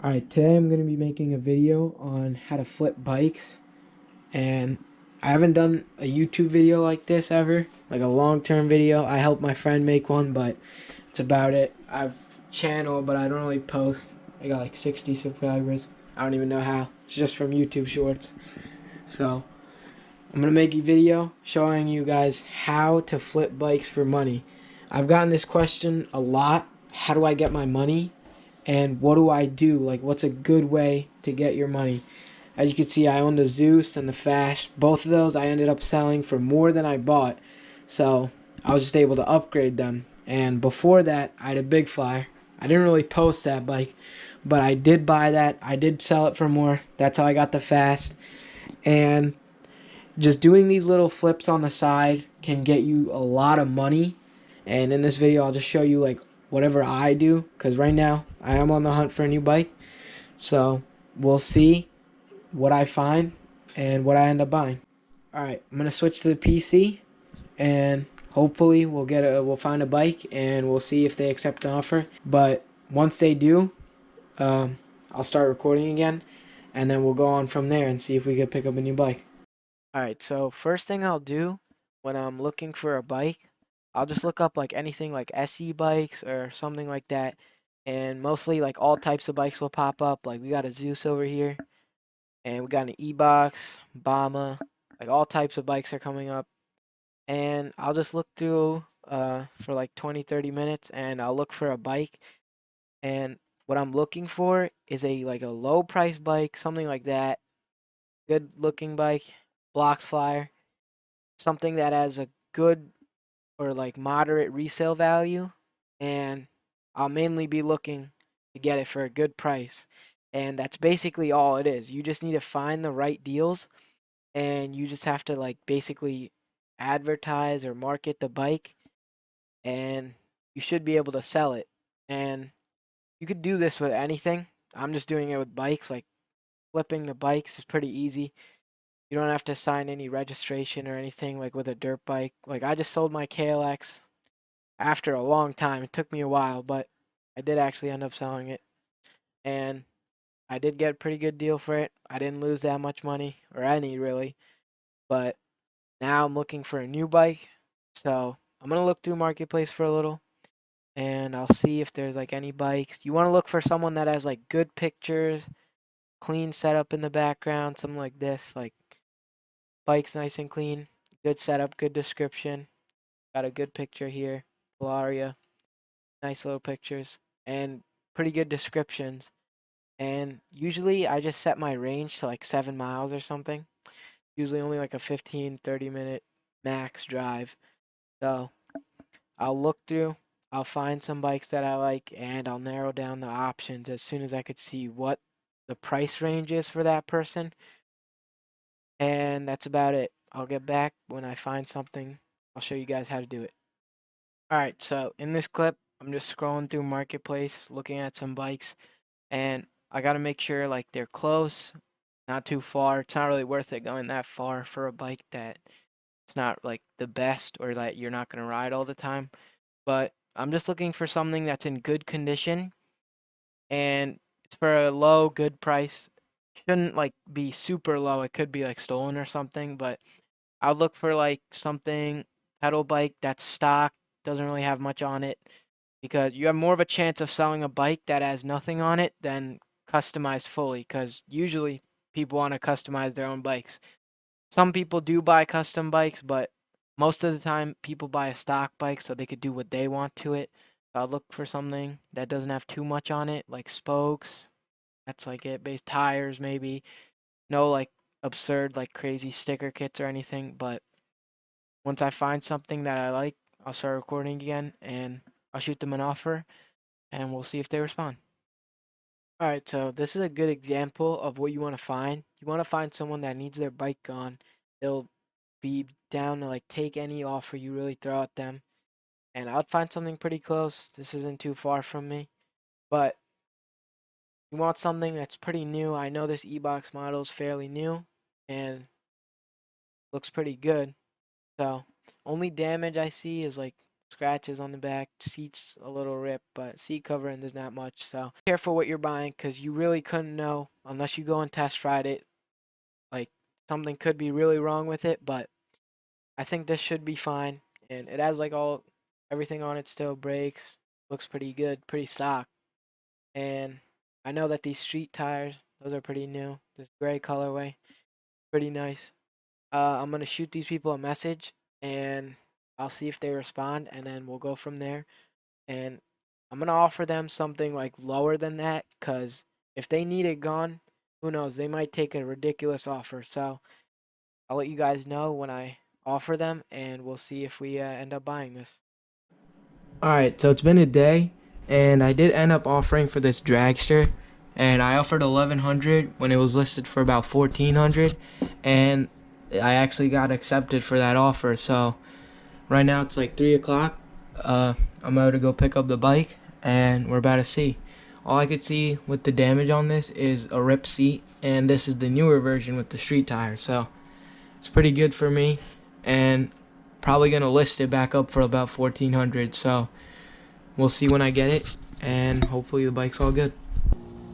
Alright, today I'm going to be making a video on how to flip bikes, and I haven't done a YouTube video like this ever, like a long-term video. I helped my friend make one, but that's about it. I've channel, but I don't really post. I got like 60 subscribers. I don't even know how. It's just from YouTube Shorts. So, I'm going to make a video showing you guys how to flip bikes for money. I've gotten this question a lot. How do I get my money? And what do I do? Like, what's a good way to get your money? As you can see, I own the Zeus and the Fast. Both of those I ended up selling for more than I bought. So I was just able to upgrade them. And before that, I had a Big Flyer. I didn't really post that bike, but I did buy that. I did sell it for more. That's how I got the Fast. And just doing these little flips on the side can get you a lot of money. And in this video, I'll just show you like whatever I do, because right now I am on the hunt for a new bike. So we'll see what I find and what I end up buying. All right, I'm gonna switch to the PC, and hopefully we'll find a bike, and we'll see if they accept an offer. But once they do, I'll start recording again, and then we'll go on from there and see if we can pick up a new bike. Alright, so first thing I'll do when I'm looking for a bike, I'll just look up like anything like SE bikes or something like that. And mostly like all types of bikes will pop up. Like we got a Zeus over here, and we got an E-Box, Bama, like all types of bikes are coming up. And I'll just look through for like 20-30 minutes, and I'll look for a bike. And what I'm looking for is a like a low price bike, something like that. Good looking bike, blocks flyer, something that has a good or like moderate resale value, and I'll mainly be looking to get it for a good price. And that's basically all it is. You just need to find the right deals, and you just have to like basically advertise or market the bike, and you should be able to sell it. And you could do this with anything. I'm just doing it with bikes. Like flipping the bikes is pretty easy. You don't have to sign any registration or anything like with a dirt bike. Like I just sold my KLX after a long time. It took me a while, but I did actually end up selling it. And I did get a pretty good deal for it. I didn't lose that much money, or any really. But now I'm looking for a new bike. So I'm going to look through Marketplace for a little, and I'll see if there's like any bikes. You want to look for someone that has like good pictures, clean setup in the background, something like this. Like bike's nice and clean, good setup, good description. Got a good picture here. Polaria, nice little pictures, and pretty good descriptions. And usually I just set my range to like 7 miles or something. Usually only like a 15-30 minute max drive. So I'll look through, I'll find some bikes that I like, and I'll narrow down the options as soon as I could see what the price range is for that person. And that's about it. I'll get back when I find something. I'll show you guys how to do it. Alright, so in this clip, I'm just scrolling through Marketplace, looking at some bikes, and I gotta make sure like they're close, not too far. It's not really worth it going that far for a bike that it's not like the best or that you're not gonna ride all the time. But I'm just looking for something that's in good condition, and it's for a low, good price. Shouldn't like be super low. It could be like stolen or something, but I'll look for like something pedal bike that's stock, doesn't really have much on it, because you have more of a chance of selling a bike that has nothing on it than customized fully, because usually people want to customize their own bikes. Some people do buy custom bikes, but most of the time people buy a stock bike so they could do what they want to it. So I'll look for something that doesn't have too much on it, like spokes. That's like it. Base tires, maybe. No, like absurd, like crazy sticker kits or anything. But once I find something that I like, I'll start recording again, and I'll shoot them an offer, and we'll see if they respond. All right, so this is a good example of what you want to find. You want to find someone that needs their bike gone. They'll be down to like take any offer you really throw at them. And I'd find something pretty close. This isn't too far from me. But you want something that's pretty new. I know this E-Box model is fairly new and looks pretty good. So only damage I see is like scratches on the back. Seat's a little ripped, but seat covering there's not much. So careful what you're buying, because you really couldn't know unless you go and test ride it. Like, something could be really wrong with it, but I think this should be fine. And it has like everything on it still. Brakes, looks pretty good, pretty stock. And I know that these street tires, those are pretty new. This gray colorway, pretty nice. I'm gonna shoot these people a message, and I'll see if they respond, and then we'll go from there. And I'm gonna offer them something like lower than that, cause if they need it gone, who knows? They might take a ridiculous offer. So I'll let you guys know when I offer them, and we'll see if we end up buying this. Alright, so it's been a day, and I did end up offering for this dragster, and I offered 1100 when it was listed for about 1400, and I actually got accepted for that offer. So right now it's like 3 o'clock. I'm about to go pick up the bike, and we're about to see. All I could see with the damage on this is a ripped seat, and this is the newer version with the street tire. So it's pretty good for me, and probably gonna list it back up for about 1400. So we'll see when I get it, and hopefully the bike's all good.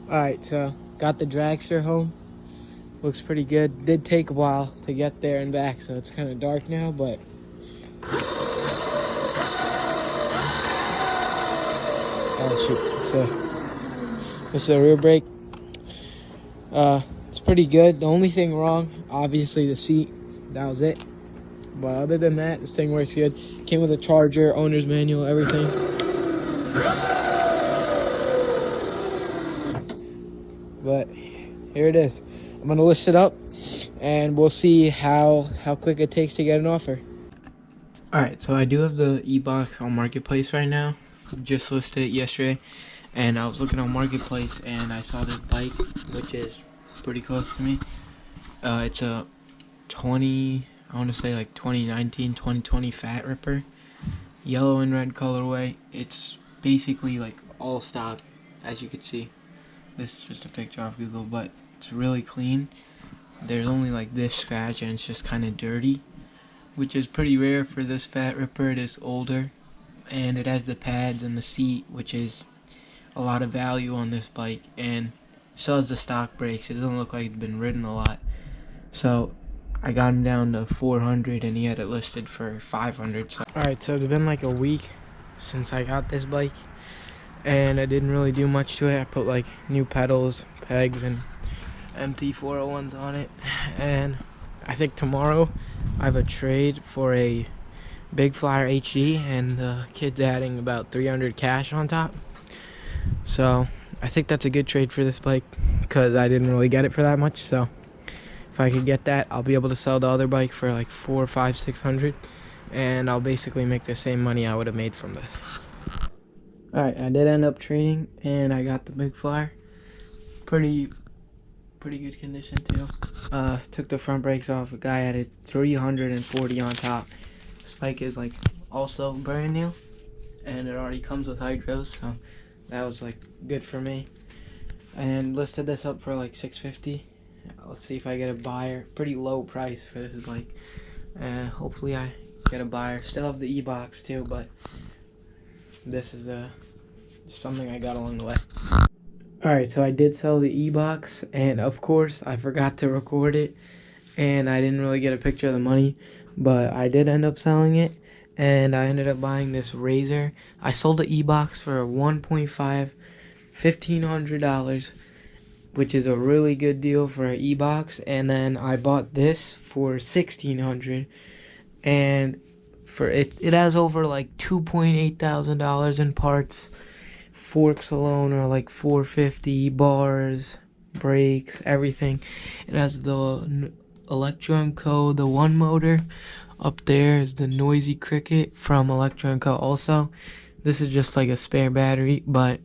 Alright, so got the dragster home. Looks pretty good. Did take a while to get there and back, so it's kind of dark now, but oh shoot, this is a rear brake. It's pretty good. The only thing wrong, obviously, the seat. That was it. But other than that, this thing works good. Came with a charger, owner's manual, everything. But here it is. I'm gonna list it up, and we'll see how quick it takes to get an offer. Alright, so I do have the e-box on Marketplace right now. Just listed it yesterday, and I was looking on Marketplace, and I saw this bike, which is pretty close to me. It's a I want to say like 2019, 2020 Fat Ripper. Yellow and red colorway. It's basically like all stock, as you can see. This is just a picture off Google, but it's really clean. There's only like this scratch, and it's just kind of dirty, which is pretty rare for this Fat Ripper. It is older, and it has the pads and the seat, which is a lot of value on this bike, and so has the stock brakes. It doesn't look like it's been ridden a lot. So I got him down to 400, and he had it listed for 500. So. Alright, so it's been like a week since I got this bike, and I didn't really do much to it. I put like new pedals, pegs, and empty 401s on it, and I think tomorrow I have a trade for a Big Flyer HD, and the kid's adding about 300 cash on top. So I think that's a good trade for this bike, because I didn't really get it for that much. So if I could get that, I'll be able to sell the other bike for like 400, 500, 600, and I'll basically make the same money I would have made from this. Alright, I did end up trading, and I got the Big Flyer. Pretty good condition too. Took the front brakes off. A guy added 340 on top. This bike is like also brand new, and it already comes with hydros, so that was like good for me. And listed this up for like 650. Let's see if I get a buyer. Pretty low price for this bike. Hopefully I get a buyer. Still have the e-box too, but this is something I got along the way. Alright, so I did sell the e-box, and of course I forgot to record it, and I didn't really get a picture of the money, but I did end up selling it, and I ended up buying this razor. I sold the e-box for $1,500, which is a really good deal for an e-box, and then I bought this for $1,600, and for it has over like $2,800 in parts. Forks alone are like $450, bars, brakes, everything. It has the Electro & Co, the one motor. Up there is the Noisy Cricket from Electro & Co also. This is just like a spare battery, but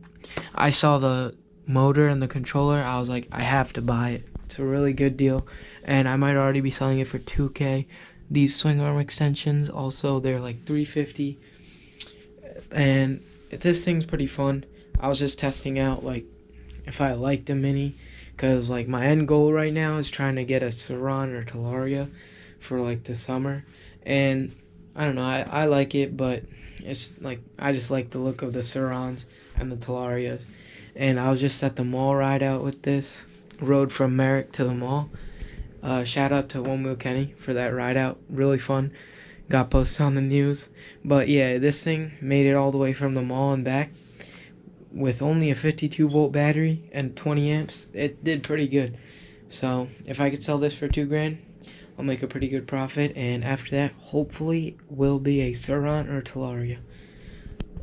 I saw the motor and the controller. I was like, I have to buy it. It's a really good deal, and I might already be selling it for $2K. These swing arm extensions also, they're like $350, and this thing's pretty fun. I was just testing out like if I like the Mini, because like my end goal right now is trying to get a Saran or Talaria for like the summer, and I don't know. I like it, but it's like I just like the look of the Surons and the Talarias. And I was just at the mall ride out with this. Rode from Merrick to the mall. Shout out to One Wheel Kenny for that ride out. Really fun. Got posted on the news. But yeah, this thing made it all the way from the mall and back with only a 52-volt battery and 20 amps. It did pretty good. So if I could sell this for $2,000, I'll make a pretty good profit. And after that, hopefully, will be a Suron or Talaria.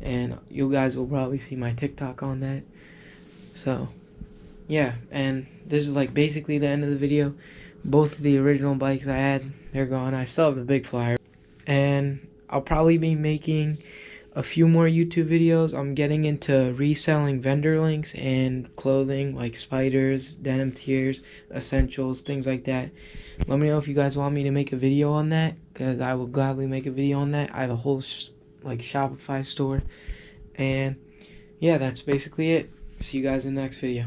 And you guys will probably see my TikTok on that. So yeah, and this is like basically the end of the video. Both of the original bikes I had, they're gone. I still have the big flyer. And I'll probably be making a few more YouTube videos. I'm getting into reselling vendor links and clothing like spiders, denim tiers, essentials, things like that. Let me know if you guys want me to make a video on that, because I will gladly make a video on that. I have a whole like Shopify store. And yeah, that's basically it. See you guys in the next video.